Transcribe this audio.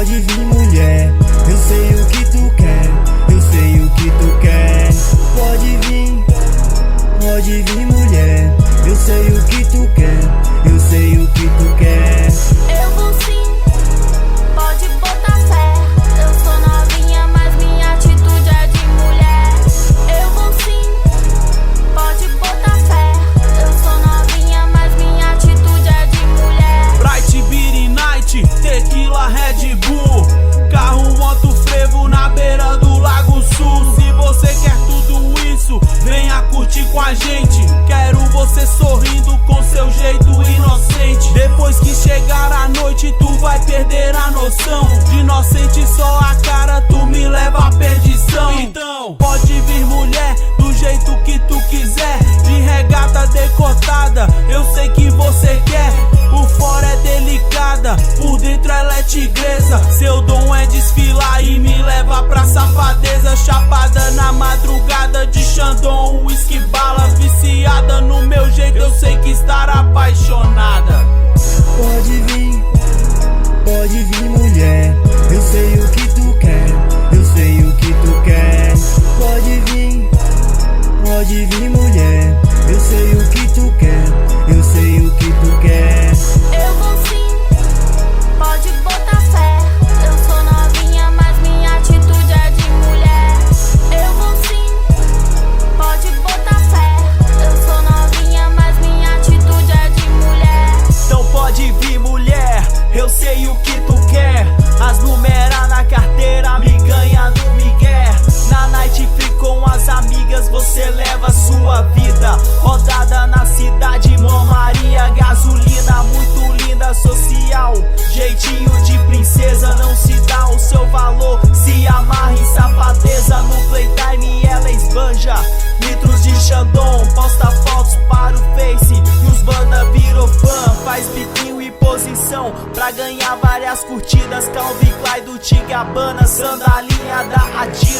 Pode vir, mulher, eu sei o que tu quer, eu sei o que tu quer. Pode vir, mulher, eu sei o que tu quer, eu sei o que tu quer. Eu vou sim, pode botar fé. Eu sou novinha, mas minha atitude é de mulher. Eu vou sim, pode botar fé. Eu sou novinha, mas minha atitude é de mulher. Bright Beer Night, tequila Red Bull, carro, moto, frevo na beira do Lago Sul. Se você quer tudo isso, venha curtir com a gente. Quero você sorrindo com seu jeito inocente. Depois que chegar a noite, tu vai perder a noção. De inocente só a cara, tu me leva à perdição. Então, pode vir, mulher, do jeito que tu quiser. De regata decotada, eu sei que você quer. Por fora é delicada, por dentro ela é tigresa. Seu dom é desfilar e me levar pra safadeza. Chapada na madrugada de Xandão, whisky bala. Viciada no meu jeito, eu sei que estará apaixonada. Pode vir, mulher, eu sei o que tu quer, eu sei o que tu quer. Pode vir, mulher, eu sei o que tu quer, eu sei o que tu quer. Eu vou sim, pode botar fé. Eu sou novinha, mas minha atitude é de mulher. Eu vou sim, pode botar fé. Eu sou novinha, mas minha atitude é de mulher. Então pode vir, mulher, eu sei o que tu quer. As numeras na carteira me ganha no migué. Na night free com as amigas você leva sua vida. Rodada na cidade, Mão Maria, gasolina muito linda, social. Jeitinho de princesa, não se dá o seu valor. Se amarra em safadeza, no playtime ela esbanja. Litros de Xandão, posta fotos para o Face. E os banda virou fã, faz biquinho e posição pra ganhar várias curtidas. Calvin Klein do Tigabana, sandalinha da Adidas.